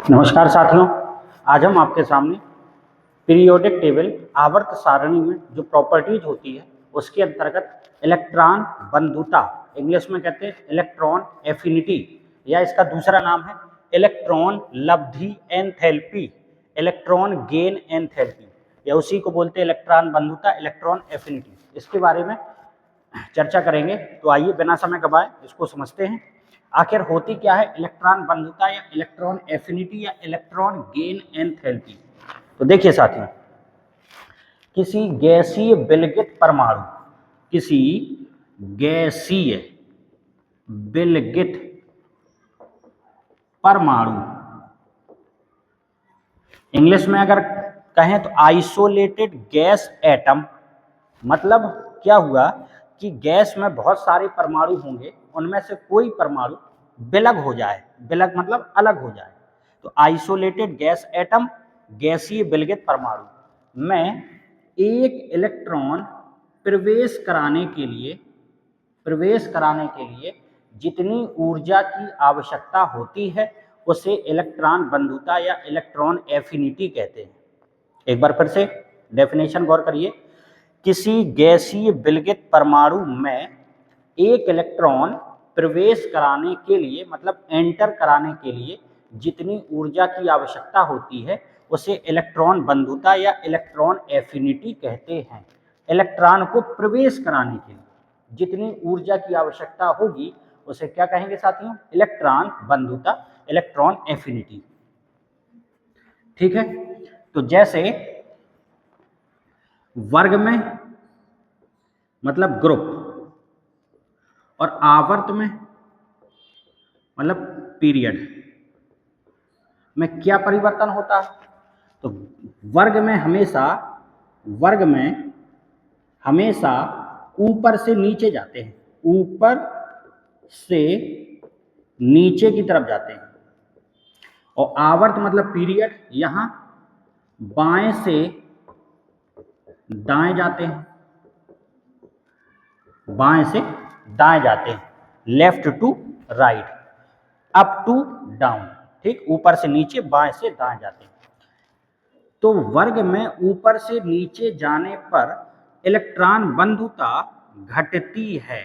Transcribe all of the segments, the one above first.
नमस्कार साथियों, आज हम आपके सामने पीरियोडिक टेबल आवर्त सारणी में जो प्रॉपर्टीज होती है उसके अंतर्गत इलेक्ट्रॉन बंधुता, इंग्लिश में कहते हैं इलेक्ट्रॉन एफिनिटी, या इसका दूसरा नाम है इलेक्ट्रॉन लब्धि एंथैल्पी, इलेक्ट्रॉन गेन एंथैल्पी, या उसी को बोलते हैं इलेक्ट्रॉन बंधुता, इलेक्ट्रॉन एफिनिटी। इसके बारे में चर्चा करेंगे, तो आइए बिना समय गवाए इसको समझते हैं। आखिर होती क्या है इलेक्ट्रॉन बंधुता या इलेक्ट्रॉन एफिनिटी या इलेक्ट्रॉन गेन एंथैल्पी। तो देखिए साथियों, किसी गैसीय विलगित परमाणु, किसी गैसीय विलगित परमाणु, इंग्लिश में अगर कहें तो आइसोलेटेड गैस एटम, मतलब क्या हुआ कि गैस में बहुत सारे परमाणु होंगे, उनमें से कोई परमाणु विलग हो जाए, विलग मतलब अलग हो जाए, तो आइसोलेटेड गैस एटम, गैसीय विलगित परमाणु में एक इलेक्ट्रॉन प्रवेश कराने के लिए जितनी ऊर्जा की आवश्यकता होती है उसे इलेक्ट्रॉन बंधुता या इलेक्ट्रॉन एफिनिटी कहते हैं। एक बार फिर से डेफिनेशन गौर करिए, किसी गैसीय विलगित परमाणु में एक इलेक्ट्रॉन प्रवेश कराने के लिए, मतलब एंटर कराने के लिए जितनी ऊर्जा की आवश्यकता होती है उसे इलेक्ट्रॉन बंधुता या इलेक्ट्रॉन एफिनिटी कहते हैं। इलेक्ट्रॉन को प्रवेश कराने के लिए जितनी ऊर्जा की आवश्यकता होगी उसे क्या कहेंगे साथियों? इलेक्ट्रॉन बंधुता, इलेक्ट्रॉन एफिनिटी। ठीक है, तो जैसे वर्ग में मतलब ग्रुप और आवर्त में मतलब पीरियड में क्या परिवर्तन होता है, तो वर्ग में हमेशा ऊपर से नीचे जाते हैं, ऊपर से नीचे की तरफ जाते हैं, और आवर्त मतलब पीरियड यहाँ बाएं से दाएं जाते हैं, बाएं से दाएं जाते हैं, left to right, up to down. ठीक, ऊपर से नीचे, बाएं से दाएं जाते हैं। तो वर्ग में ऊपर से नीचे जाने पर इलेक्ट्रॉन बंधुता घटती है।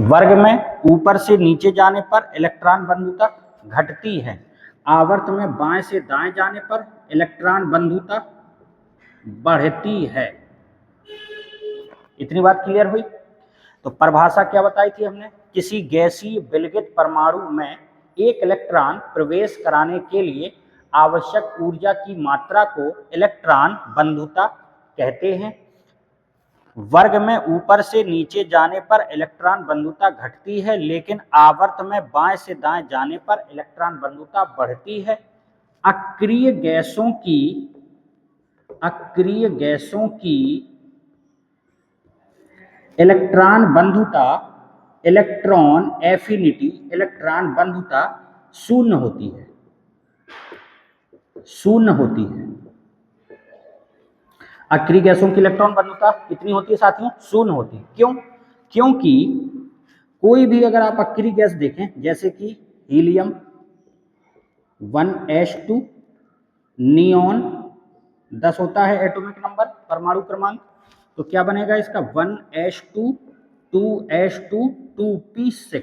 वर्ग में ऊपर से नीचे जाने पर इलेक्ट्रॉन बंधुता घटती है। आवर्त में बाएं से दाएं जाने पर इलेक्ट्रॉन बंधुता बढ़ती है। इतनी बात क्लियर हुई? तो परिभाषा क्या बताई थी हमने? किसी गैसीय विलगित परमाणु में एक इलेक्ट्रॉन प्रवेश कराने के लिए आवश्यक ऊर्जा की मात्रा को इलेक्ट्रॉन बंधुता कहते हैं। वर्ग में ऊपर से नीचे जाने पर इलेक्ट्रॉन बंधुता घटती है, लेकिन आवर्त में बाएं से दाएं जाने पर इलेक्ट्रॉन बंधुता बढ़ती है। अक्रिय गैसों की इलेक्ट्रॉन बंधुता, इलेक्ट्रॉन एफिनिटी, इलेक्ट्रॉन बंधुता शून्य होती है, अक्रिय गैसों की इलेक्ट्रॉन बंधुता कितनी होती है साथियों? शून्य होती है। क्यों? क्योंकि कोई भी अगर आप अक्रिय गैस देखें, जैसे कि हीलियम 1s2, नियॉन 10 होता है एटॉमिक नंबर, परमाणु क्रमांक, तो क्या बनेगा इसका 1s2 2s2 2p6।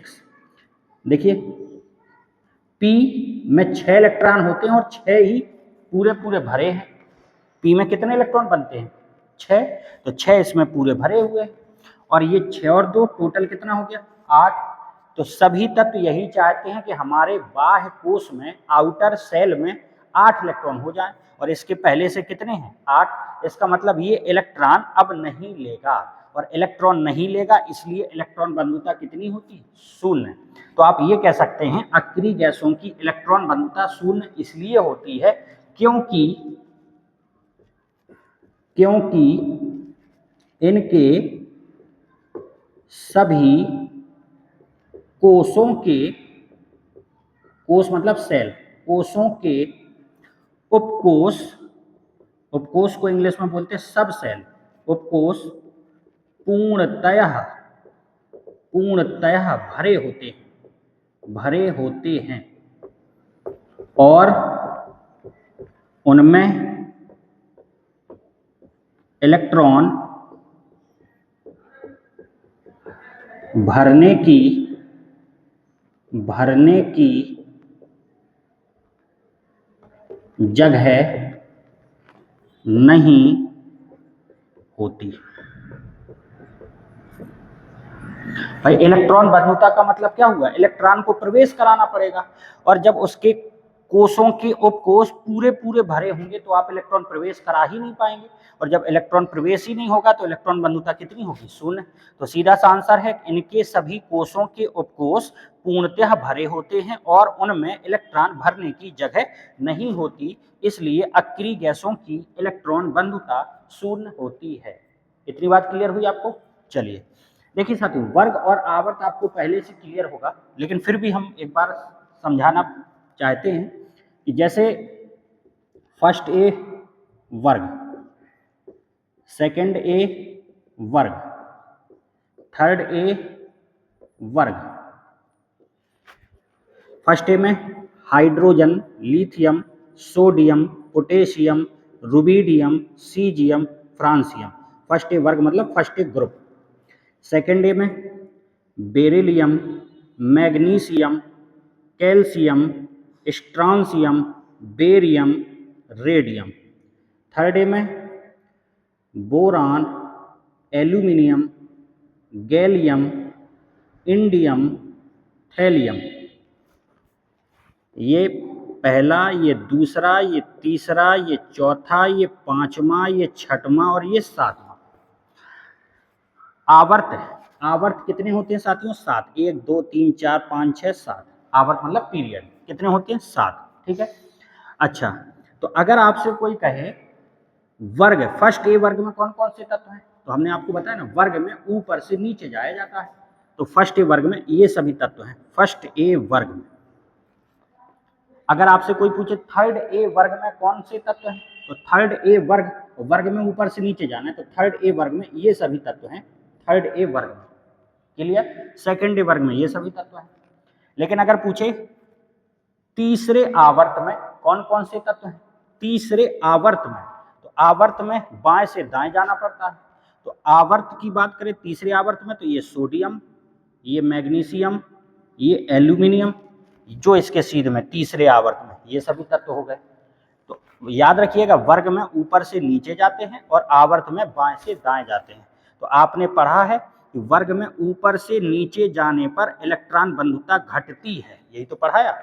देखिए P में 6 इलेक्ट्रॉन होते हैं और 6 ही पूरे भरे हैं। P में कितने इलेक्ट्रॉन बनते हैं? 6, तो 6 इसमें पूरे भरे हुए हैं, और ये 6 और 2 टोटल कितना हो गया? 8। तो सभी तत्व यही चाहते हैं कि हमारे बाह्य कोश में, आउटर सेल में 8 इलेक्ट्रॉन हो जाए, और इसके पहले से कितने हैं? 8। इसका मतलब ये इलेक्ट्रॉन अब नहीं लेगा, और इलेक्ट्रॉन नहीं लेगा इसलिए इलेक्ट्रॉन बंधुता कितनी होती है? शून्य। तो आप ये कह सकते हैं अक्रिय गैसों की इलेक्ट्रॉन बंधुता शून्य इसलिए होती है क्योंकि इनके सभी कोशों के, कोश मतलब सेल, कोशों के उपकोश को इंग्लिश में बोलते हैं सब सेल, उपकोश पूर्णतः भरे होते हैं, भरे होते हैं और उनमें इलेक्ट्रॉन भरने की जगह नहीं होती। भाई इलेक्ट्रॉन बंधुता का मतलब क्या हुआ? इलेक्ट्रॉन को प्रवेश कराना पड़ेगा, और जब उसके कोषों के उपकोष पूरे पूरे भरे होंगे तो आप इलेक्ट्रॉन प्रवेश करा ही नहीं पाएंगे, और जब इलेक्ट्रॉन प्रवेश ही नहीं होगा तो इलेक्ट्रॉन बंधुता कितनी होगी? शून्य। तो सीधा सा आंसर है इनके सभी कोषों के उपकोष पूर्णतः भरे होते हैं और उनमें इलेक्ट्रॉन भरने की जगह नहीं होती, इसलिए अक्रिय गैसों की इलेक्ट्रॉन बंधुता शून्य होती है। इतनी बात क्लियर हुई आपको? चलिए देखिए साथियों, वर्ग और आवर्त आपको पहले से क्लियर होगा, लेकिन फिर भी हम एक बार समझाना चाहते हैं कि जैसे फर्स्ट ए वर्ग, सेकंड ए वर्ग, थर्ड ए वर्ग। फर्स्ट ए में hydrogen, lithium, sodium, potassium, rubidium, caesium, francium. First A वर्ग मतलब first A group. Second A में beryllium, magnesium, calcium, strontium, barium, radium. Third A में boron, aluminium, gallium, indium, thallium. ये पहला, ये दूसरा, ये तीसरा, ये चौथा, ये पांचवा, ये छठवां और ये सातवां। आवर्त है, आवर्त कितने होते हैं साथियों? 7। 1 2 3 4 5 6 7। आवर्त मतलब पीरियड कितने होते हैं? 7। ठीक है। अच्छा, तो अगर आपसे कोई कहे वर्ग, फर्स्ट ए वर्ग में कौन कौन से तत्व हैं, तो हमने आपको बताया ना, वर्ग में ऊपर से नीचे जाया जाता है, तो फर्स्ट ए वर्ग में ये सभी तत्व हैं फर्स्ट ए वर्ग में। अगर आपसे कोई पूछे थर्ड ए वर्ग में कौन से तत्व हैं, तो थर्ड ए वर्ग, वर्ग में ऊपर से नीचे जाना है, तो थर्ड ए वर्ग में ये सभी तत्व हैं थर्ड ए वर्ग में। क्लियर? सेकंड ए वर्ग में ये सभी तत्व हैं। लेकिन अगर पूछे तीसरे आवर्त में कौन कौन से तत्व हैं, तीसरे आवर्त में, तो आवर्त में बाएं से दाएं जाना पड़ता है। तो आवर्त की बात करें तीसरे आवर्त में, तो ये सोडियम, ये मैग्नीशियम, ये एल्यूमिनियम, जो इसके सीध में तीसरे आवर्त में, ये सभी तत्व हो गए। तो याद रखिएगा, वर्ग में ऊपर से नीचे जाते हैं और आवर्त में बाएं से दाएं जाते हैं। तो आपने पढ़ा है कि वर्ग में ऊपर से नीचे जाने पर इलेक्ट्रॉन बंधुता घटती है, यही तो पढ़ाया।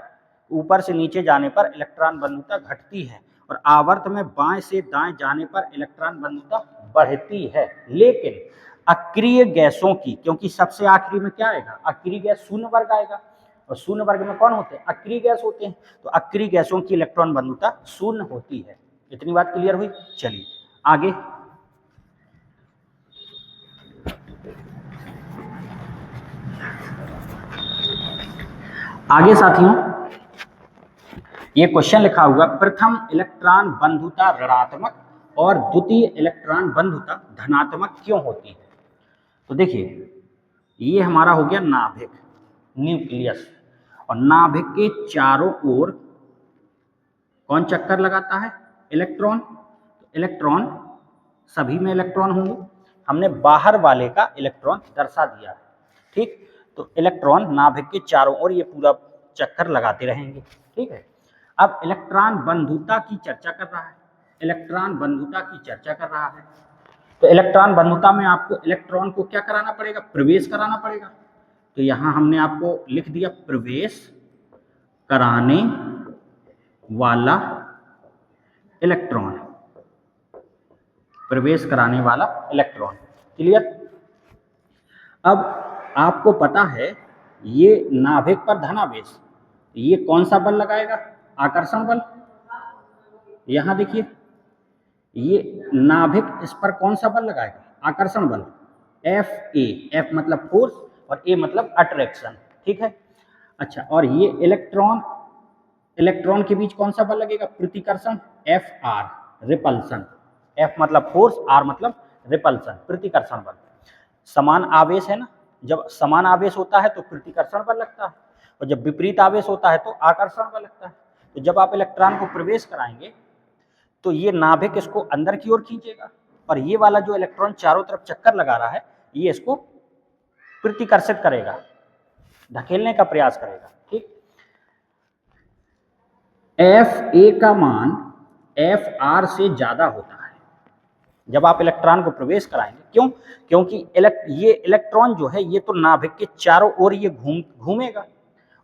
ऊपर से नीचे जाने पर इलेक्ट्रॉन बंधुता घटती है और आवर्त में बाएं से दाएं जाने पर इलेक्ट्रॉन बंधुता बढ़ती है। लेकिन अक्रिय गैसों की, क्योंकि सबसे आखिरी में क्या आएगा? अक्रिय गैस, शून्य वर्ग आएगा, और शून्य वर्ग में कौन होते हैं? अक्रिय गैस होते हैं। तो अक्रिय गैसों की इलेक्ट्रॉन बंधुता शून्य होती है। इतनी बात क्लियर हुई? चलिए आगे। आगे साथियों, ये क्वेश्चन लिखा हुआ, प्रथम इलेक्ट्रॉन बंधुता ऋणात्मक और द्वितीय इलेक्ट्रॉन बंधुता धनात्मक क्यों होती है? तो देखिए, ये हमारा हो गया नाभिक, न्यूक्लियस, और नाभिक के चारों ओर कौन चक्कर लगाता है? इलेक्ट्रॉन। तो इलेक्ट्रॉन, सभी में इलेक्ट्रॉन होंगे, हमने बाहर वाले का इलेक्ट्रॉन दर्शा दिया है। ठीक, तो इलेक्ट्रॉन नाभिक के चारों ओर ये पूरा चक्कर लगाते रहेंगे। ठीक है। अब इलेक्ट्रॉन बंधुता की चर्चा कर रहा है, इलेक्ट्रॉन बंधुता की चर्चा कर रहा है। तो इलेक्ट्रॉन बंधुता में आपको इलेक्ट्रॉन को क्या कराना पड़ेगा? प्रवेश कराना पड़ेगा। तो यहां हमने आपको लिख दिया प्रवेश कराने वाला इलेक्ट्रॉन, प्रवेश कराने वाला इलेक्ट्रॉन। क्लियर? अब आपको पता है ये नाभिक पर धनावेश, ये कौन सा बल लगाएगा? आकर्षण बल। यहां देखिए, ये नाभिक, इस पर कौन सा बल लगाएगा? आकर्षण बल, एफ ए। एफ मतलब फोर्स और ए मतलब अट्रैक्शन। ठीक है। अच्छा, और ये इलेक्ट्रॉन, इलेक्ट्रॉन के बीच कौन सा बल लगेगा? प्रतिकर्षण, एफ आर, रिपल्सन। एफ मतलब फोर्स, आर मतलब रिपल्सन, प्रतिकर्षण बल। समान आवेश है ना, जब समान आवेश होता है तो प्रतिकर्षण बल लगता है, और जब विपरीत आवेश होता है तो आकर्षण बल लगता है। तो जब आप इलेक्ट्रॉन को प्रवेश कराएंगे तो ये नाभिक इसको अंदर की ओर खींचेगा और ये वाला जो इलेक्ट्रॉन चारों तरफ चक्कर लगा रहा है ये इसको प्रतिकर्षित करेगा, धकेलने का प्रयास करेगा। ठीक, एफ ए का मान एफ आर से ज्यादा होता है जब आप इलेक्ट्रॉन को प्रवेश कराएंगे। क्यों? क्योंकि ये इलेक्ट्रॉन जो है ये तो नाभिक के चारों ओर ये घूमेगा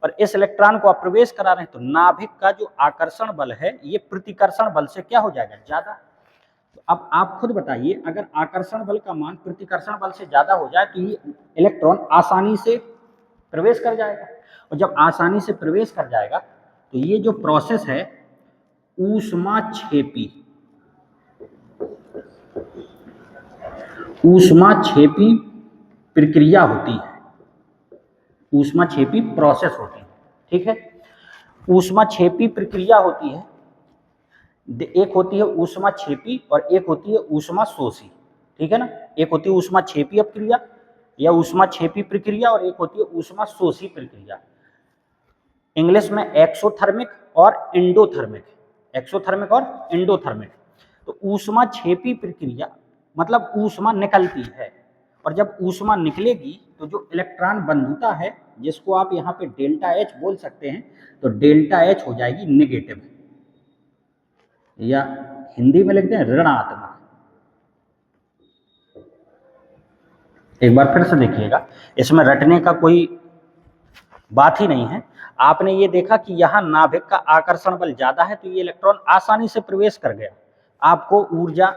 और इस इलेक्ट्रॉन को आप प्रवेश करा रहे हैं तो नाभिक का जो आकर्षण बल है ये प्रतिकर्षण बल से क्या हो जाएगा, ज्यादा। तो अब आप खुद बताइए, अगर आकर्षण बल का मान प्रतिकर्षण बल से ज्यादा हो जाए तो ये इलेक्ट्रॉन आसानी से प्रवेश कर जाएगा और जब आसानी से प्रवेश कर जाएगा तो ये जो प्रोसेस है ऊष्माक्षेपी प्रक्रिया होती है, ऊष्माक्षेपी प्रोसेस होती है। ठीक है, ऊष्माक्षेपी प्रक्रिया होती है, एक होती है ऊष्माक्षेपी और एक होती है ऊष्माशोषी। ठीक है ना, एक होती है ऊष्माक्षेपी अपक्रिया या ऊष्माक्षेपी प्रक्रिया और एक होती है ऊष्माशोषी प्रक्रिया। इंग्लिश में एक्सोथर्मिक और एंडोथर्मिक, एक्सोथर्मिक और एंडोथर्मिक। तो ऊष्माक्षेपी प्रक्रिया मतलब ऊष्मा निकलती है और जब ऊष्मा निकलेगी तो जो इलेक्ट्रॉन बंधुता है जिसको आप यहाँ पे डेल्टा एच बोल सकते हैं, तो डेल्टा एच हो जाएगी नेगेटिव या हिंदी में लिखते हैं ऋणात्मक। एक बार फिर से देखिएगा, इसमें रटने का कोई बात ही नहीं है। आपने ये देखा कि यहाँ नाभिक का आकर्षण बल ज्यादा है तो ये इलेक्ट्रॉन आसानी से प्रवेश कर गया, आपको ऊर्जा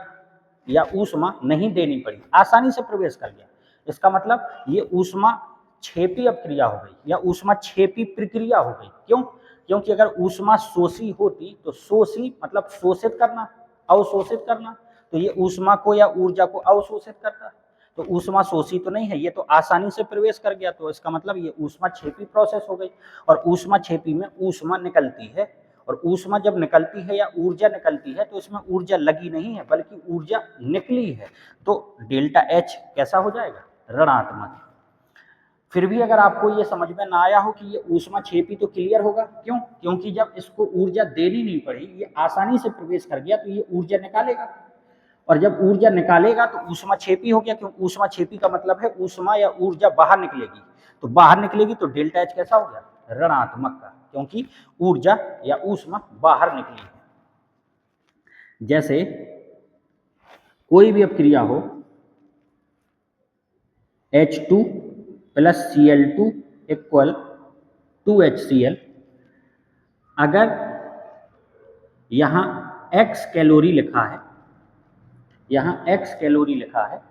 या ऊष्मा नहीं देनी पड़ी, आसानी से प्रवेश कर गया। इसका मतलब ये ऊष्माक्षेपी अपक्रिया हो गई या ऊष्माक्षेपी प्रक्रिया हो गई। क्यों? क्योंकि अगर ऊष्मा शोषी होती तो शोषी मतलब शोषित करना, अवशोषित करना, तो ये ऊष्मा को या ऊर्जा को अवशोषित करता। तो ऊष्मा शोषी तो नहीं है, ये तो आसानी से प्रवेश कर गया, तो इसका मतलब ये ऊष्माक्षेपी प्रोसेस हो गई। और ऊष्माक्षेपी में ऊष्मा निकलती है और ऊष्मा जब निकलती है या ऊर्जा निकलती है तो इसमें ऊर्जा लगी नहीं है बल्कि ऊर्जा निकली है, तो डेल्टा एच कैसा हो जाएगा, ऋणात्मक। फिर भी अगर आपको ये समझ में ना आया हो कि ये ऊष्माक्षेपी, तो क्लियर होगा। क्यों? क्योंकि जब इसको ऊर्जा देनी नहीं पड़ी, ये आसानी से प्रवेश कर गया, तो ये ऊर्जा निकालेगा और जब ऊर्जा निकालेगा तो ऊष्माक्षेपी हो गया। क्यों? ऊष्माक्षेपी का मतलब है ऊष्मा या ऊर्जा बाहर निकलेगी, तो बाहर निकलेगी तो डेल्टा एच कैसा हो गया, ऋणात्मक का, क्योंकि ऊर्जा या ऊष्मा बाहर निकली है। जैसे कोई भी अपक्रिया हो H2 plus Cl2 equal 2HCl, अगर यहाँ X कैलोरी लिखा है, यहाँ X कैलोरी लिखा है,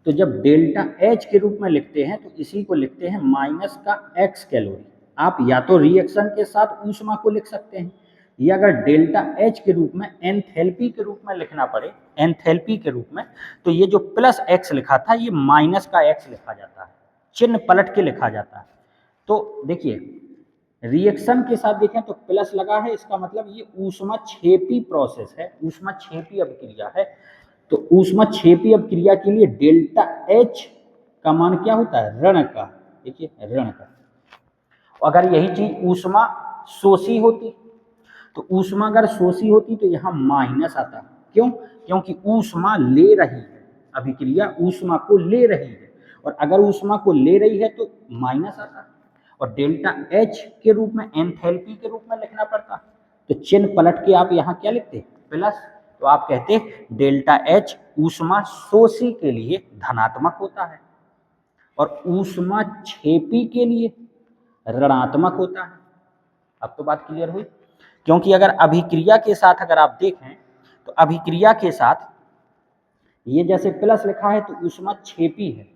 तो जब डेल्टा H के रूप में लिखते हैं तो इसी को लिखते हैं माइनस का X कैलोरी। आप या तो रिएक्शन के साथ ऊष्मा को लिख सकते हैं या अगर डेल्टा H के रूप में एंथैल्पी के रूप में लिखना पड़े, एंथैल्पी के रूप में, तो ये जो प्लस X लिखा था ये माइनस का X लिखा जाता है, चिन्ह पलट के लिखा जाता है। तो देखिए रिएक्शन के साथ देखें तो प्लस लगा है, इसका मतलब ये ऊष्माक्षेपी प्रोसेस है, ऊष्माक्षेपी अपक्रिया है। तो ऊष्माक्षेपी अपक्रिया के लिए डेल्टा H का मान क्या होता है, ऋण का। देखिए ऋण का। अगर यही चीज ऊष्मा शोषी होती तो ऊष्मा अगर शोषी होती तो यहाँ माइनस आता। क्यों? क्योंकि ऊष्मा ले रही है, अभिक्रिया ऊष्मा को ले रही है और अगर ऊष्मा को ले रही है तो माइनस आता और डेल्टा H के रूप में एंथैल्पी के रूप में लिखना पड़ता, तो चिन्ह पलट के आप यहाँ क्या लिखते, प्लस। तो आप कहते डेल्टा H ऊष्मा शोषी के लिए धनात्मक होता है और ऊष्माक्षेपी के लिए ऋणात्मक होता है। अब तो बात क्लियर हुई। क्योंकि अगर अभिक्रिया के साथ अगर आप देखें तो अभिक्रिया के साथ ये जैसे प्लस लिखा है तो ऊष्माक्षेपी है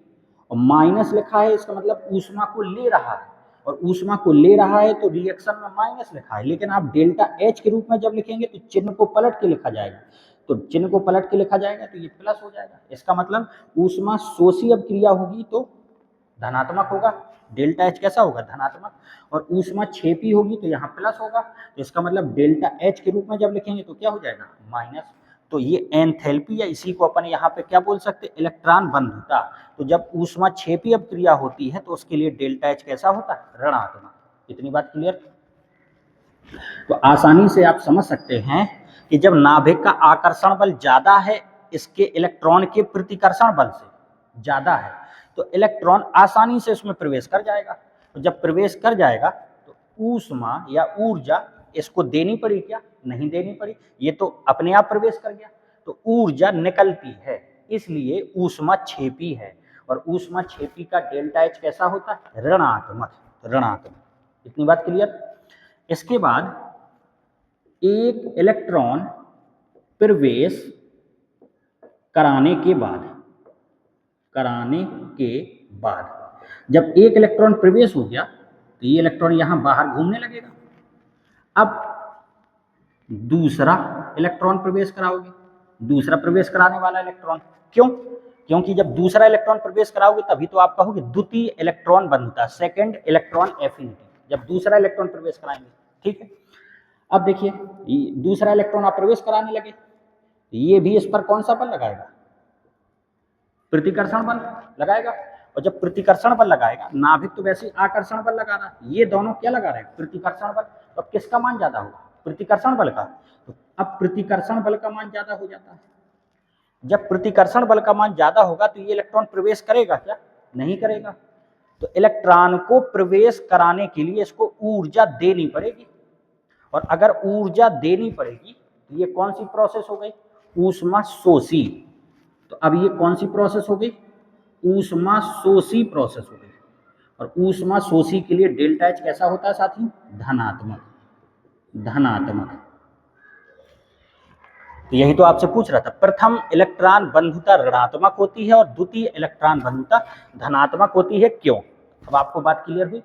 और माइनस लिखा है, इसका मतलब ऊष्मा को ले रहा है और ऊष्मा को ले रहा है तो रिएक्शन में माइनस लिखा है। लेकिन आप डेल्टा H के रूप में जब लिखेंगे तो चिन्ह को पलट के लिखा जाएगा, तो चिन्ह को पलट के लिखा जाएगा तो ये प्लस हो जाएगा। इसका मतलब ऊष्मा शोषी अपक्रिया होगी तो धनात्मक होगा, डेल्टा H कैसा होगा, धनात्मक। और ऊष्माक्षेपी होगी तो यहाँ प्लस होगा, तो इसका मतलब डेल्टा H के रूप में जब लिखेंगे तो क्या हो जाएगा, माइनस। तो ये एंथैल्पी या इसी को अपन यहाँ पे क्या बोल सकते, इलेक्ट्रॉन बंधुता। तो जब ऊष्माक्षेपी अपक्रिया होती है तो उसके लिए डेल्टा H कैसा होता है, ऋणात्मक। इतनी बात क्लियर। तो आसानी से आप समझ सकते हैं कि जब नाभिक का आकर्षण बल ज्यादा है इसके इलेक्ट्रॉन के प्रतिकर्षण बल से ज्यादा है, तो इलेक्ट्रॉन आसानी से उसमें प्रवेश कर जाएगा। तो जब प्रवेश कर जाएगा तो ऊष्मा या ऊर्जा इसको देनी पड़ी क्या? नहीं देनी पड़ी, ये तो अपने आप प्रवेश कर गया। तो ऊर्जा निकलती है, इसलिए ऊष्मा क्षेपी है। और ऊष्मा क्षेपी का डेल्टा एच कैसा होता है? ऋणात्मक। ऋणात्मक, इतनी बात क्लियर। इसके बाद एक इलेक्ट्रॉन प्रवेश कराने के बाद जब एक इलेक्ट्रॉन प्रवेश हो गया तो ये इलेक्ट्रॉन यहां बाहर घूमने लगेगा। अब दूसरा इलेक्ट्रॉन प्रवेश कराओगे, दूसरा प्रवेश कराने वाला इलेक्ट्रॉन। क्यों? क्योंकि जब दूसरा इलेक्ट्रॉन प्रवेश कराओगे तभी तो आप कहोगे द्वितीय इलेक्ट्रॉन बंधुता, सेकेंड इलेक्ट्रॉन एफिनिटी, जब दूसरा इलेक्ट्रॉन प्रवेश कराएंगे। ठीक है, अब देखिए दूसरा इलेक्ट्रॉन आप प्रवेश कराने लगे, ये भी इस पर कौन सा बल लगाएगा? प्रतिकर्षण बल लगाएगा। और जब प्रतिकर्षण बल लगाएगा, नाभिक तो वैसे आकर्षण बल लगा रहा है, ये दोनों क्या लगा रहे हैं? प्रतिकर्षण बल। तो किसका मान ज्यादा होगा? प्रतिकर्षण बल का। तो अब प्रतिकर्षण बल का मान ज्यादा हो जाता है। जब प्रतिकर्षण बल का मान ज्यादा होगा तो ये इलेक्ट्रॉन प्रवेश करेगा क्या? नहीं करेगा। तो इलेक्ट्रॉन को प्रवेश कराने के लिए इसको ऊर्जा देनी पड़ेगी, और अगर ऊर्जा देनी पड़ेगी तो ये कौन सी प्रोसेस हो गई? ऊष्मा शोषी। तो अब ये कौन सी प्रोसेस हो गई? ऊष्मा शोषी प्रोसेस हो गई। और ऊष्मा शोषी के लिए डेल्टा एच कैसा होता है साथियों? धनात्मक। धनात्मक। तो यही तो आपसे पूछ रहा था, प्रथम इलेक्ट्रॉन बंधुता ऋणात्मक होती है और द्वितीय इलेक्ट्रॉन बंधुता धनात्मक होती है। क्यों? अब आपको बात क्लियर हुई।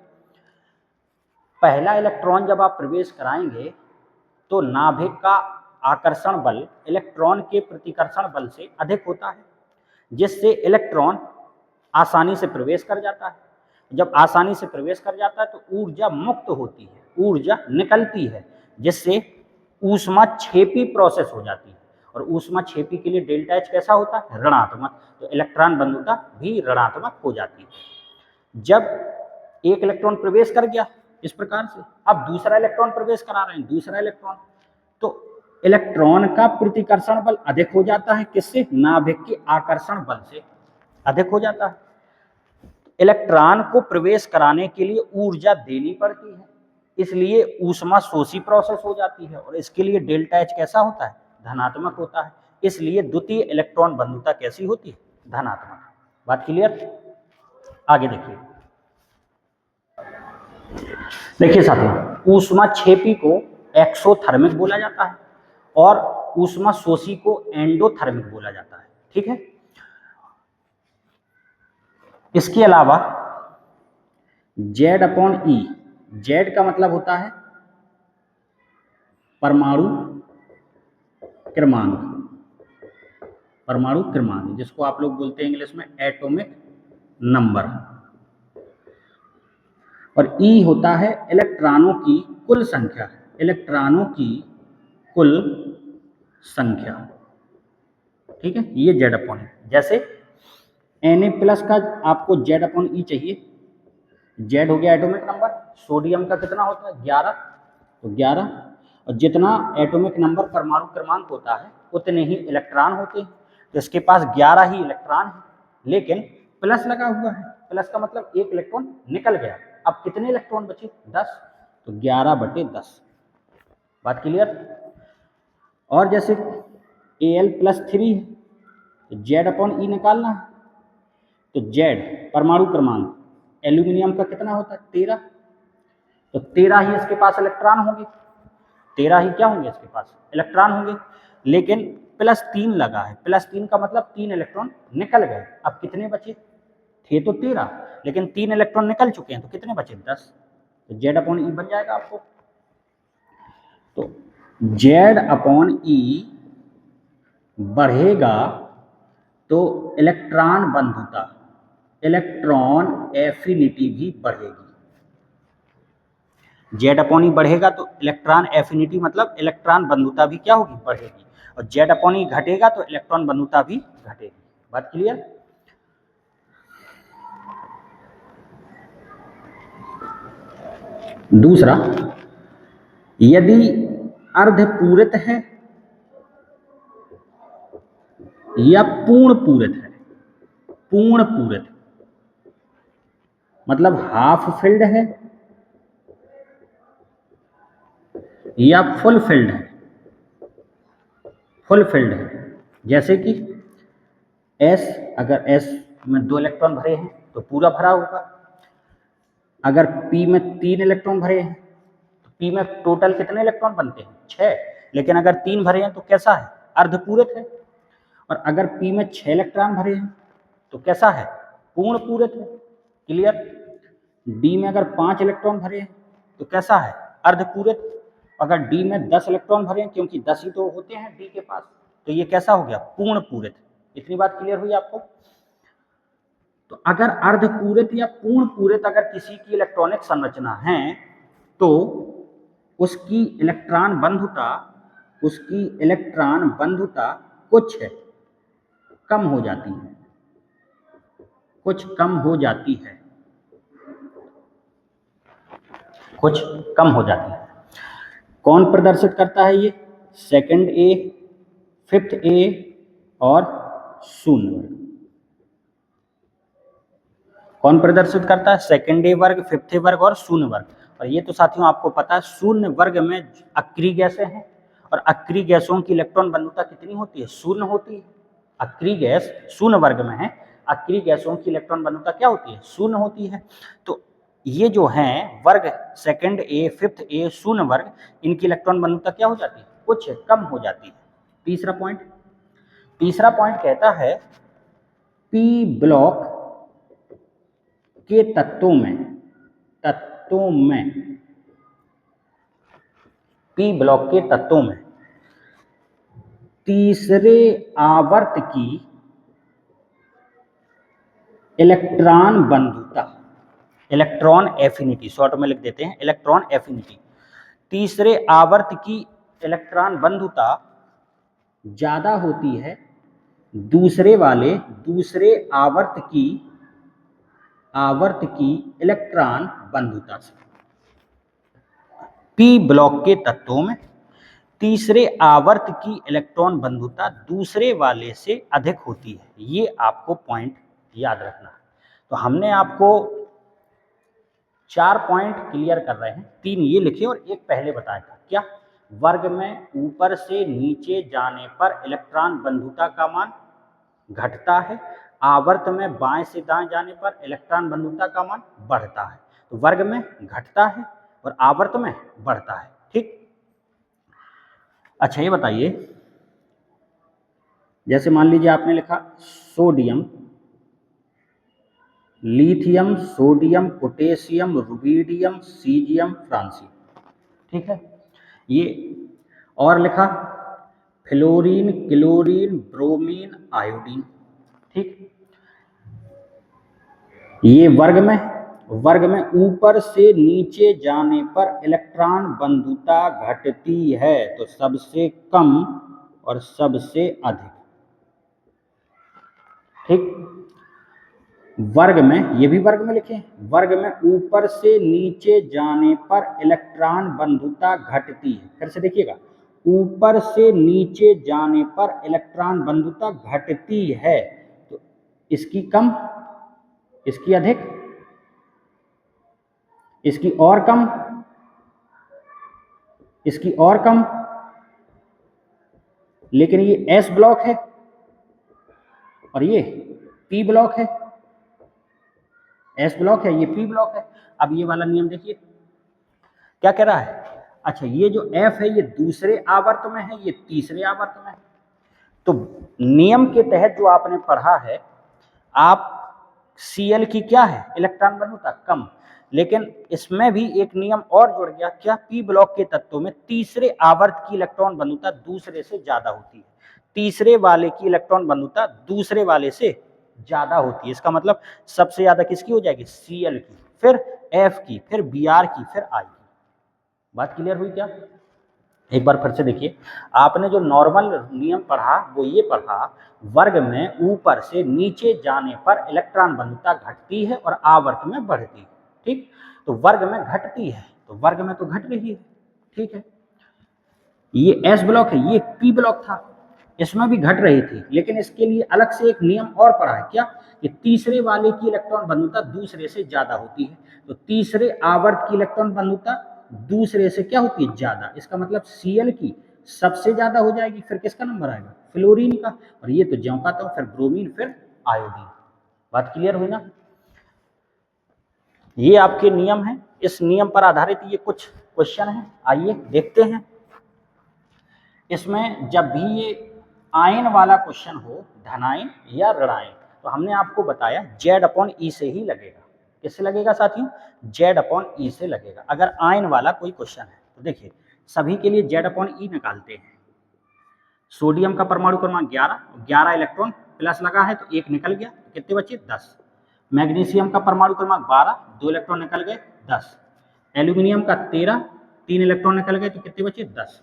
पहला इलेक्ट्रॉन जब आप प्रवेश कराएंगे तो नाभिक का आकर्षण बल इलेक्ट्रॉन के प्रतिकर्षण बल से अधिक होता है, जिससे इलेक्ट्रॉन आसानी से प्रवेश कर जाता है। जब आसानी से प्रवेश कर जाता है तो ऊर्जा मुक्त होती है, ऊर्जा निकलती है, जिससे ऊष्मा क्षेपी प्रोसेस हो जाती है। और ऊष्मा क्षेपी के लिए डेल्टा एच कैसा होता है? ऋणात्मक। तो इलेक्ट्रॉन बंधुता भी ऋणात्मक हो जाती है। जब एक इलेक्ट्रॉन प्रवेश कर गया इस प्रकार से, अब दूसरा इलेक्ट्रॉन प्रवेश करा रहे हैं, दूसरा इलेक्ट्रॉन, तो इलेक्ट्रॉन का प्रतिकर्षण बल अधिक हो जाता है। किससे? नाभिक के आकर्षण बल से अधिक हो जाता है। इलेक्ट्रॉन को प्रवेश कराने के लिए ऊर्जा देनी पड़ती है, इसलिए ऊष्मा शोषी प्रोसेस हो जाती है, और इसके लिए डेल्टा एच कैसा होता है? धनात्मक होता है। इसलिए द्वितीय इलेक्ट्रॉन बंधुता कैसी होती है? धनात्मक। बात क्लियर? आगे देखिए। देखिए साथियों, ऊष्मा क्षेपी को एक्सोथर्मिक बोला जाता है और ऊष्मा शोषी को एंडोथर्मिक बोला जाता है। ठीक है, इसके अलावा Z/E, Z का मतलब होता है परमाणु क्रमांक, परमाणु क्रमांक, जिसको आप लोग बोलते हैं इंग्लिश में एटॉमिक नंबर। और E होता है इलेक्ट्रॉनों की कुल संख्या, इलेक्ट्रॉनों की कुल संख्या। ठीक है, ये Z/E। जैसे Na+ का आपको Z/E चाहिए, Z हो गया एटॉमिक नंबर, सोडियम का कितना होता है? 11, तो 11। और जितना एटॉमिक नंबर परमाणु क्रमांक होता है उतने ही इलेक्ट्रॉन होते हैं, तो इसके पास 11 ही इलेक्ट्रॉन है, लेकिन प्लस लगा हुआ है। प्लस का मतलब एक इलेक्ट्रॉन निकल गया। अब कितने इलेक्ट्रॉन बचे? 10, तो 11/10। बात क्लियर? और जैसे Al+3 है तो Z/E निकालना है, तो Z परमाणु क्रमांक एल्यूमिनियम का कितना होता है? 13, तो 13 ही इसके पास इलेक्ट्रॉन होंगे, 13 ही क्या होंगे? इसके पास इलेक्ट्रॉन होंगे। लेकिन +3 लगा है, +3 का मतलब 3 इलेक्ट्रॉन निकल गए। अब कितने बचे? थे तो 13, लेकिन 3 इलेक्ट्रॉन निकल चुके हैं, तो कितने बचे? 10, तो Z/E बन जाएगा आपको। तो Z/E बढ़ेगा तो इलेक्ट्रॉन बंधुता, इलेक्ट्रॉन एफिनिटी भी बढ़ेगी। Z/E बढ़ेगा तो इलेक्ट्रॉन एफिनिटी मतलब इलेक्ट्रॉन बंधुता भी क्या होगी? बढ़ेगी। और Z/E घटेगा तो इलेक्ट्रॉन बंधुता भी घटेगी। बात क्लियर? दूसरा, यदि अर्धपूरित है या पूर्ण पूरित है, पूर्ण पूरित मतलब हाफ फिल्ड है या फुल फिल्ड है, फुल फिल्ड है, जैसे कि S, अगर S में 2 इलेक्ट्रॉन भरे हैं तो पूरा भरा होगा। अगर P में 3 इलेक्ट्रॉन भरे हैं तो P में टोटल कितने इलेक्ट्रॉन बनते हैं? 6। लेकिन अगर 3 भरे हैं तो कैसा है? अर्धपूरित है। और अगर P में 6 इलेक्ट्रॉन भरे हैं तो कैसा है? पूर्ण पूरित है। क्लियर? D में अगर 5 इलेक्ट्रॉन भरे हैं तो कैसा है? अर्धपूरित। अगर D में 10 इलेक्ट्रॉन भरे हैं, क्योंकि 10 ही तो होते हैं D के पास, तो ये कैसा हो गया? पूर्ण पूरित। इतनी बात क्लियर हुई आपको? तो अगर अर्धपूरित या पूर्ण पूरित अगर किसी की इलेक्ट्रॉनिक संरचना है तो उसकी इलेक्ट्रॉन बंधुता कुछ कम हो जाती है, कुछ कम हो जाती है। कौन प्रदर्शित करता है ये? सेकंड ए, फिफ्थ ए और शून्य वर्ग। कौन प्रदर्शित करता है? सेकंड ए वर्ग, फिफ्थ ए वर्ग और शून्य वर्ग। और ये तो साथियों आपको पता है, शून्य वर्ग में अक्रिय गैसें हैं और अक्रिय गैसों की इलेक्ट्रॉन बंधुता कितनी होती है? शून्य होती है। अक्रिय गैस शून्य वर्ग में है, अक्रिय गैसों की इलेक्ट्रॉन बंधुता क्या होती है? शून्य होती है। तो ये जो हैं वर्ग सेकंड ए, फिफ्थ ए, शून्य वर्ग, इनकी इलेक्ट्रॉन बंधुता क्या हो जाती है? कुछ कम हो जाती है। तीसरा पॉइंट कहता है पी ब्लॉक के तत्वों में पी ब्लॉक के तत्वों में तीसरे आवर्त की इलेक्ट्रॉन बंधुता, इलेक्ट्रॉन एफिनिटी, शॉर्ट में लिख देते हैं इलेक्ट्रॉन एफिनिटी, तीसरे आवर्त की इलेक्ट्रॉन बंधुता ज्यादा होती है दूसरे आवर्त की इलेक्ट्रॉन बंधुता से। पी ब्लॉक के तत्वों में तीसरे आवर्त की इलेक्ट्रॉन बंधुता दूसरे वाले से अधिक होती है। ये आपको पॉइंट याद रखना है। तो हमने आपको 4 पॉइंट क्लियर कर रहे हैं, 3 ये लिखे और एक पहले बताया था। क्या? वर्ग में ऊपर से नीचे जाने पर इलेक्ट्रॉन बंधुता का मान घटता है, आवर्त में बाएं से दाएं जाने पर इलेक्ट्रॉन बंधुता का मान बढ़ता है। तो वर्ग में घटता है और आवर्त में बढ़ता है। ठीक। अच्छा, ये बताइए, जैसे मान लीजिए आपने लिखा sodium, lithium, sodium, potassium, rubidium, caesium, francium. ठीक है। ये और लिखा फ्लोरीन, क्लोरीन, ब्रोमीन, आयोडीन। ठीक। ये वर्ग में ऊपर से नीचे जाने पर इलेक्ट्रॉन बंधुता घटती है, तो सबसे कम और सबसे अधिक। ठीक। वर्ग में, ये भी वर्ग में लिखें, वर्ग में ऊपर से नीचे जाने पर इलेक्ट्रॉन बंधुता घटती है। फिर से देखिएगा, ऊपर से नीचे जाने पर इलेक्ट्रॉन बंधुता घटती है, तो इसकी कम, इसकी अधिक, इसकी और कम, इसकी और कम। लेकिन ये एस ब्लॉक है और ये पी ब्लॉक है। एस ब्लॉक है, ये पी ब्लॉक है। अब ये वाला नियम देखिए क्या कह रहा है। अच्छा, ये जो एफ है ये दूसरे आवर्त में है, ये तीसरे आवर्त में है। तो नियम के तहत जो आपने पढ़ा है, आप Cl की क्या है? इलेक्ट्रॉन बंधुता कम। लेकिन इसमें भी एक नियम और जुड़ गया। क्या? पी ब्लॉक के तत्वों में तीसरे आवर्त की इलेक्ट्रॉन बंधुता दूसरे से ज्यादा होती है। तीसरे वाले की इलेक्ट्रॉन बंधुता दूसरे वाले से ज्यादा होती है। इसका मतलब सबसे ज्यादा किसकी हो जाएगी? Cl की, फिर F की, फिर Br की, फिर I की। बात क्लियर हुई क्या? एक बार फिर से देखिए, आपने जो नॉर्मल नियम पढ़ा वो ये पढ़ा, वर्ग में ऊपर से नीचे जाने पर इलेक्ट्रॉन बंधुता घटती है और आवर्त में बढ़ती है। ठीक। तो वर्ग में घटती है तो वर्ग में तो घट रही है, ठीक है। ये एस ब्लॉक है, ये पी ब्लॉक था, इसमें भी घट रही थी, लेकिन इसके लिए अलग से एक नियम और पढ़ा है, क्या कि तीसरे वाले की इलेक्ट्रॉन बंधुता दूसरे से ज्यादा होती है। तो तीसरे आवर्त की इलेक्ट्रॉन बंधुता दूसरे से क्या होती है, ज्यादा। इसका मतलब Cl की सबसे ज्यादा हो जाएगी, फिर किसका नंबर आएगा, फ्लोरीन का, और ये तो ज्यों का त्यों, फिर ब्रोमीन, फिर आयोडीन। बात क्लियर हुई ना। ये आपके नियम है, इस नियम पर आधारित ये कुछ क्वेश्चन है, आइए देखते हैं। इसमें जब भी ये आयन वाला क्वेश्चन हो, धनायन या ऋणायन, तो हमने आपको बताया Z/E से ही लगेगा। किससे लगेगा साथियों, Z/E से लगेगा अगर आयन वाला कोई क्वेश्चन है। तो देखिए सभी के लिए Z/E निकालते हैं। सोडियम का परमाणु क्रमांक 11 इलेक्ट्रॉन प्लस लगा है, तो एक निकल गया, तो कितने बचे, 10। मैग्नीशियम का परमाणु क्रमांक 12, 2 इलेक्ट्रॉन निकल गए, 10। एल्यूमिनियम का 13, 3 इलेक्ट्रॉन निकल गए, तो कितने बचे, 10।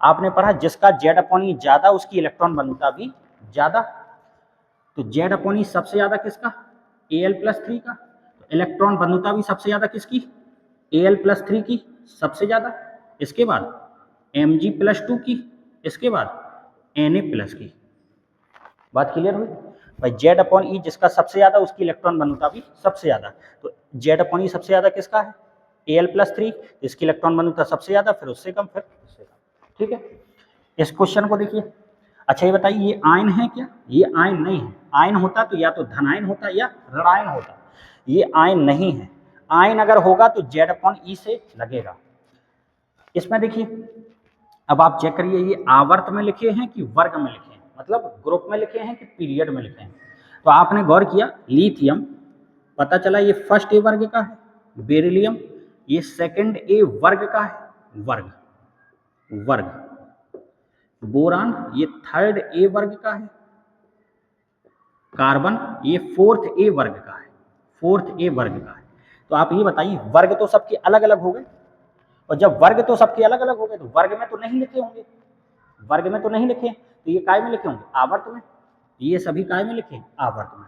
आपने पढ़ा जिसका Z/E ज्यादा उसकी इलेक्ट्रॉन बंधुता भी ज्यादा। तो Z/E सबसे ज्यादा किसका, Al+3 का। तो इलेक्ट्रॉन बंधुता भी सबसे ज्यादा किसकी, Al+3 की सबसे ज्यादा। इसके बाद Mg+2 की, इसके बाद Na+ की। बात क्लियर हुई भाई। Z/E जिसका सबसे ज्यादा उसकी इलेक्ट्रॉन बंधुता भी सबसे ज्यादा। तो Z/E सबसे ज्यादा किसका है, Al+3, इसकी इलेक्ट्रॉन बंधुता सबसे ज्यादा, फिर उससे कम, फिर उससे कम, ठीक है। इस क्वेश्चन को देखिए। अच्छा ये बताइए ये आयन है क्या, ये आयन नहीं है। आयन होता तो या तो धनायन होता या ऋणायन होता, ये आयन नहीं है। आयन अगर होगा तो Z/E से लगेगा। इसमें देखिए अब आप चेक करिए, ये आवर्त में लिखे हैं कि वर्ग में लिखे हैं, मतलब ग्रुप में लिखे हैं कि पीरियड में लिखे हैं। तो आपने गौर किया, लिथियम पता चला ये फर्स्ट ए वर्ग का है, बेरिलियम ये सेकंड ए वर्ग का है, वर्ग वर्ग। बोरान ये थर्ड ए वर्ग का है, कार्बन ये फोर्थ ए वर्ग का है, फोर्थ ए वर्ग का है। तो आप ये बताइए वर्ग तो सबके अलग अलग हो गए, और जब वर्ग तो सबके अलग अलग हो गए तो वर्ग में तो नहीं लिखे होंगे, वर्ग में तो नहीं लिखे, तो ये काय में लिखे होंगे, आवर्त में। ये सभी काय में लिखे, आवर्त में।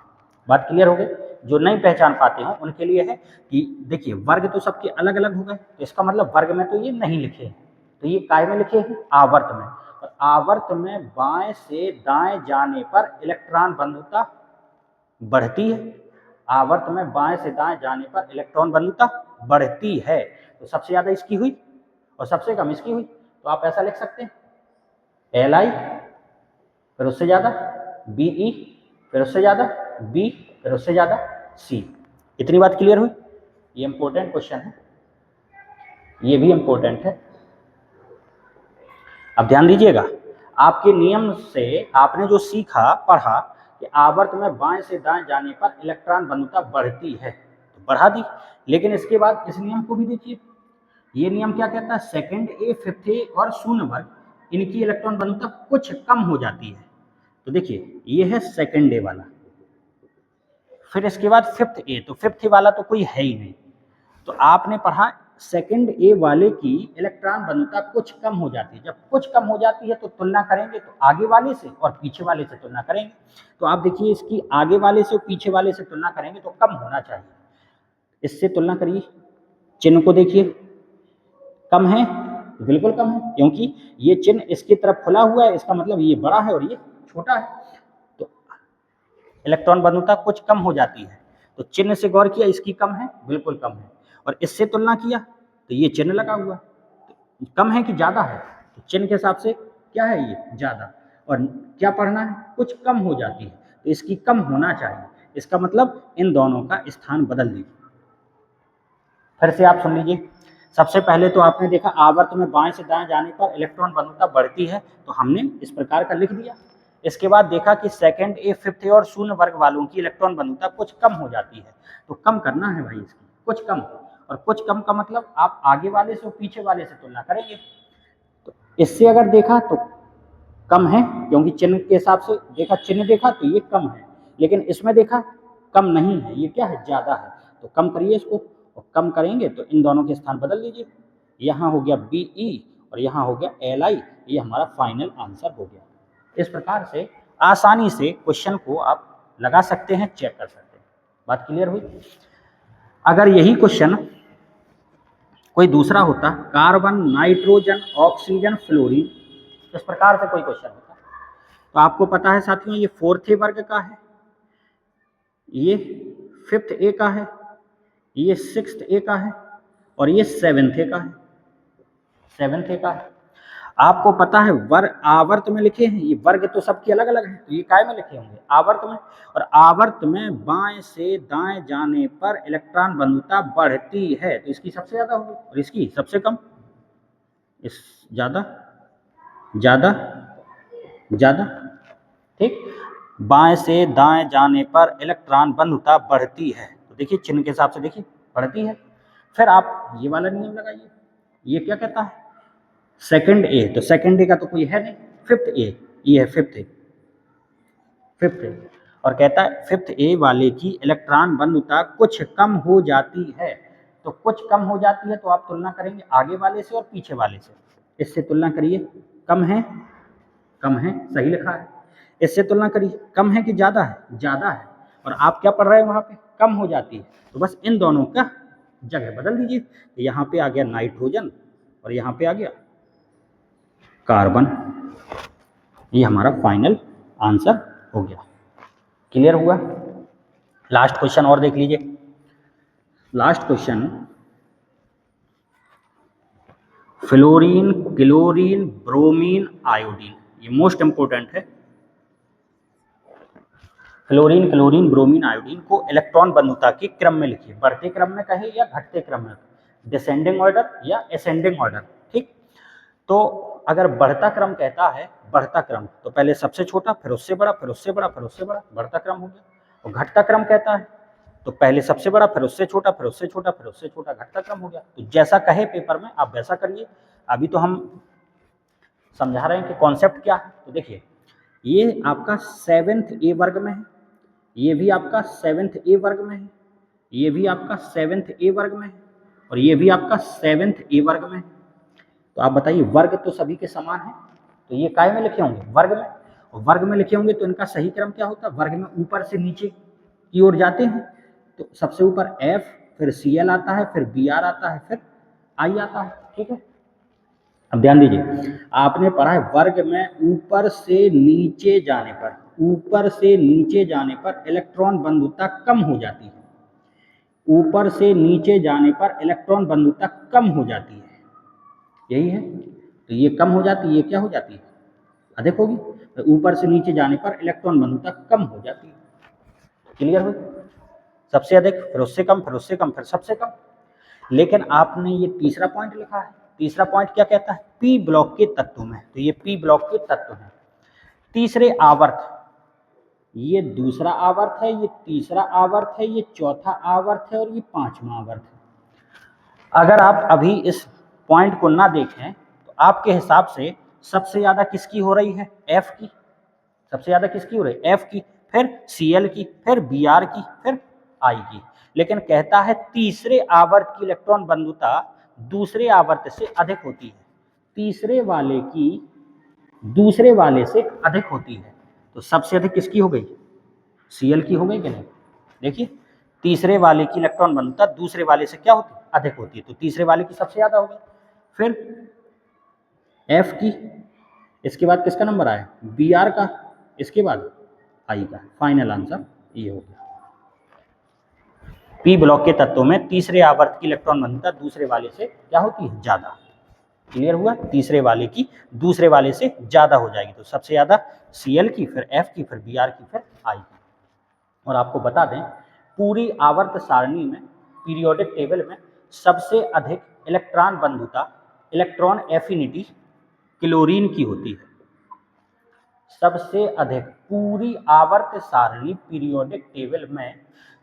बात क्लियर हो गई। जो नहीं पहचान पाते हो उनके लिए है कि देखिए वर्ग तो सबके अलग अलग हो गए, तो इसका मतलब वर्ग में तो ये नहीं लिखे हैं, तो ये काय में लिखे हैं, आवर्त में। और आवर्त में बाएं से दाएं जाने पर इलेक्ट्रॉन बंधुता बढ़ती है, आवर्त में बाएं से दाएं जाने पर इलेक्ट्रॉन बंधुता बढ़ती है। तो सबसे ज्यादा इसकी हुई और सबसे कम इसकी हुई, तो आप ऐसा लिख सकते हैं Li, फिर उससे ज्यादा Be, फिर उससे ज्यादा B, फिर उससे ज्यादा C। इतनी बात क्लियर हुई। ये इंपॉर्टेंट क्वेश्चन है, ये भी इंपॉर्टेंट है। अब ध्यान दीजिएगा, आपके नियम से आपने जो सीखा पढ़ा कि आवर्त में बाएं से दाएं जाने पर इलेक्ट्रॉन बंधुता बढ़ती है, तो बढ़ा दी। लेकिन इसके बाद इस नियम को भी देखिए, ये नियम क्या कहता है, सेकंड ए, फिफ्थ ए और शून्य वर्ग इनकी इलेक्ट्रॉन बंधुता कुछ कम हो जाती है। तो देखिए ये है सेकंड ए वाला, फिर इसके बाद फिफ्थ ए, तो फिफ्थ ए वाला तो कोई है ही नहीं। तो आपने पढ़ा सेकंड ए वाले की इलेक्ट्रॉन बंधुता कुछ कम हो जाती है। जब कुछ कम हो जाती है तो तुलना करेंगे तो आगे वाले से और पीछे वाले से तुलना करेंगे। तो आप देखिए इसकी आगे वाले से और पीछे वाले से तुलना करेंगे तो कम होना चाहिए। इससे तुलना करिए, चिन्ह को देखिए, कम है, बिल्कुल कम है, क्योंकि ये चिन्ह इसकी तरफ खुला हुआ है, इसका मतलब ये बड़ा है और ये छोटा है, तो इलेक्ट्रॉन बंधुता कुछ कम हो जाती है। तो चिन्ह से गौर किया, इसकी कम है, बिल्कुल कम है, और इससे तुलना किया तो ये चिन्ह लगा हुआ, तो कम है कि ज्यादा है, तो चिन्ह के हिसाब से क्या है, ये ज्यादा। और क्या पढ़ना है, कुछ कम हो जाती है, तो इसकी कम होना चाहिए। इसका मतलब इन दोनों का स्थान बदल दीजिए। फिर से आप सुन लीजिए। सबसे पहले तो आपने देखा आवर्त में बाएं से दाएं जाने पर इलेक्ट्रॉन बंधुता बढ़ती है, तो हमने इस प्रकार का लिख दिया। इसके बाद देखा कि सेकंड ए, फिफ्थ ए और शून्य वर्ग वालों की इलेक्ट्रॉन बंधुता कुछ कम हो जाती है, तो कम करना है भाई इसकी, कुछ कम। और कुछ कम का मतलब आप आगे वाले से और पीछे वाले से तुलना करेंगे। तो इससे अगर देखा तो कम है, क्योंकि चिन्ह के हिसाब से देखा, चिन्ह देखा तो ये कम है, लेकिन इसमें देखा कम नहीं है, ये क्या है, ज्यादा है। तो कम करिए इसको, और कम करेंगे तो इन दोनों के स्थान बदल लीजिए। यहाँ हो गया Be और यहाँ हो गया Li, ये हमारा फाइनल आंसर हो गया। इस प्रकार से आसानी से क्वेश्चन को आप लगा सकते हैं, चेक कर सकते हैं। बात क्लियर हुई। अगर यही क्वेश्चन कोई दूसरा होता, कार्बन, नाइट्रोजन, ऑक्सीजन, फ्लोरीन, इस प्रकार से कोई क्वेश्चन होता। तो आपको पता है साथियों, ये 4th वर्ग का है, ये 5th ए का है, ये 6th ए का है और ये 7th ए का है, 7th ए का है। आपको पता है आवर्त में लिखे हैं, ये वर्ग तो सबके अलग अलग हैं, तो ये काय में लिखे होंगे, आवर्त में। और आवर्त में बाएं से दाएं जाने पर इलेक्ट्रॉन बंधुता बढ़ती है, तो इसकी सबसे ज्यादा होगी और इसकी सबसे कम, इस ज्यादा ज्यादा ज्यादा, ठीक। बाएं से दाएं जाने पर इलेक्ट्रॉन बंधुता बढ़ती है, तो देखिए चिन्ह के हिसाब से देखिए बढ़ती है। फिर आप ये वाला नियम लगाइए, ये क्या कहता है, 2nd ए, तो 2nd ए का तो कोई है नहीं, 5th ए, ये है 5th ए, 5th ए, और कहता है 5th ए वाले की इलेक्ट्रॉन बंधुता कुछ कम हो जाती है। तो कुछ कम हो जाती है तो आप तुलना करेंगे आगे वाले से और पीछे वाले से, इससे तुलना करिए, कम है, कम है, सही लिखा है। इससे तुलना करिए, कम है कि ज्यादा है, ज्यादा है। और आप क्या पढ़ रहे हैं वहां पे, कम हो जाती है, तो बस इन दोनों का जगह बदल दीजिए, यहाँ पे आ गया नाइट्रोजन और यहाँ पे आ गया कार्बन, ये हमारा फाइनल आंसर हो गया। क्लियर हुआ? लास्ट क्वेश्चन और देख लीजिए, last question, fluorine, chlorine, bromine, iodine, ये मोस्ट इंपोर्टेंट है। फ्लोरीन, क्लोरीन, ब्रोमीन, आयोडीन को इलेक्ट्रॉन बंधुता के क्रम में लिखिए, बढ़ते क्रम में कहे या घटते क्रम में, डिसेंडिंग ऑर्डर या असेंडिंग ऑर्डर, ठीक। तो अगर बढ़ता क्रम कहता है, बढ़ता क्रम, तो पहले सबसे छोटा, फिर उससे बड़ा, फिर उससे बड़ा, फिर उससे बड़ा, बढ़ता क्रम हो गया। और घटता क्रम कहता है तो पहले सबसे बड़ा, फिर उससे छोटा, फिर उससे छोटा, फिर उससे छोटा, घटता क्रम हो गया। तो जैसा कहे पेपर में आप वैसा करिए। अभी तो हम समझा रहे हैं कि कॉन्सेप्ट क्या है। तो देखिए, ये आपका 7th ए वर्ग में है, ये भी आपका 7th ए वर्ग में है, ये भी आपका 7th ए वर्ग में है और ये भी आपका 7th ए वर्ग में है। तो आप बताइए, वर्ग तो सभी के समान है, तो ये काय में लिखे होंगे, वर्ग में। और वर्ग में लिखे होंगे तो इनका सही क्रम क्या होता है, वर्ग में ऊपर से नीचे की ओर जाते हैं। तो सबसे ऊपर F, फिर Cl आता है, फिर Br आता है, फिर I आता है, ठीक है। अब ध्यान दीजिए, आपने पढ़ा है वर्ग में ऊपर से नीचे जाने पर, ऊपर से नीचे जाने पर इलेक्ट्रॉन बंधुता कम हो जाती है, ऊपर से नीचे जाने पर इलेक्ट्रॉन बंधुता कम हो जाती है, यही है। तो ये कम हो जाती है, ये क्या हो जाती है, अधिक होगी। तो ऊपर से नीचे जाने पर इलेक्ट्रॉन बंधुता कम हो जाती है। क्लियर हो? सबसे अधिक, फिर उससे कम, फिर उससे कम, फिर सबसे कम। लेकिन आपने ये तीसरा पॉइंट लिखा है, तीसरा पॉइंट क्या कहता है, पी ब्लॉक के तत्व में, तो ये पी ब्लॉक के तत्व है। तीसरे आवर्त, ये दूसरा आवर्त है, ये तीसरा आवर्त है, ये चौथा आवर्त है और ये 5वां आवर्त है। अगर आप अभी इस पॉइंट को ना देखें तो आपके हिसाब से सबसे ज्यादा किसकी हो रही है, एफ की, सबसे ज्यादा किसकी हो रही है, एफ की, फिर Cl की, फिर Br की, फिर I की। लेकिन कहता है तीसरे आवर्त की इलेक्ट्रॉन बंधुता दूसरे आवर्त से अधिक होती है, तीसरे वाले की दूसरे वाले से अधिक होती है। तो सबसे अधिक किसकी हो गई, Cl की हो गई कि नहीं। देखिए, तीसरे वाले की इलेक्ट्रॉन बंधुता दूसरे वाले से क्या होती है, अधिक होती है, तो तीसरे वाले की सबसे ज्यादा होगी। फिर F की, इसके बाद किसका नंबर आया, Br का, इसके बाद I का। फाइनल आंसर ये हो गया। पी ब्लॉक के तत्वों में तीसरे आवर्त की इलेक्ट्रॉन बंधुता दूसरे वाले से क्या होती है, ज्यादा। क्लियर हुआ? तीसरे वाले की दूसरे वाले से ज्यादा हो जाएगी, तो सबसे ज्यादा Cl की, फिर F की, फिर Br की, फिर I की। और आपको बता दें, पूरी आवर्त सारणी में, पीरियोडिक टेबल में सबसे अधिक इलेक्ट्रॉन बंधुता, इलेक्ट्रॉन एफिनिटी क्लोरीन की होती है। सबसे अधिक पूरी आवर्त सारणी पीरियोडिक टेबल में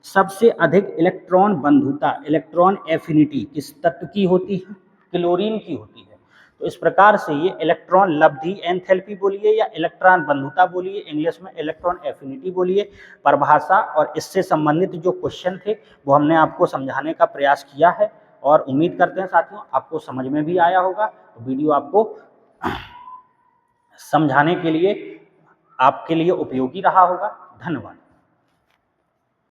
सबसे अधिक इलेक्ट्रॉन बंधुता, इलेक्ट्रॉन एफिनिटी किस तत्व की होती है, क्लोरीन की होती है। तो इस प्रकार से ये इलेक्ट्रॉन लब्धि एंथैल्पी बोलिए या इलेक्ट्रॉन बंधुता बोलिए, इंग्लिश में इलेक्ट्रॉन एफिनिटी बोलिए, परिभाषा और इससे संबंधित जो क्वेश्चन थे वो हमने आपको समझाने का प्रयास किया है। और उम्मीद करते हैं साथियों आपको समझ में भी आया होगा। तो वीडियो आपको समझाने के लिए आपके लिए उपयोगी रहा होगा। धन्यवाद।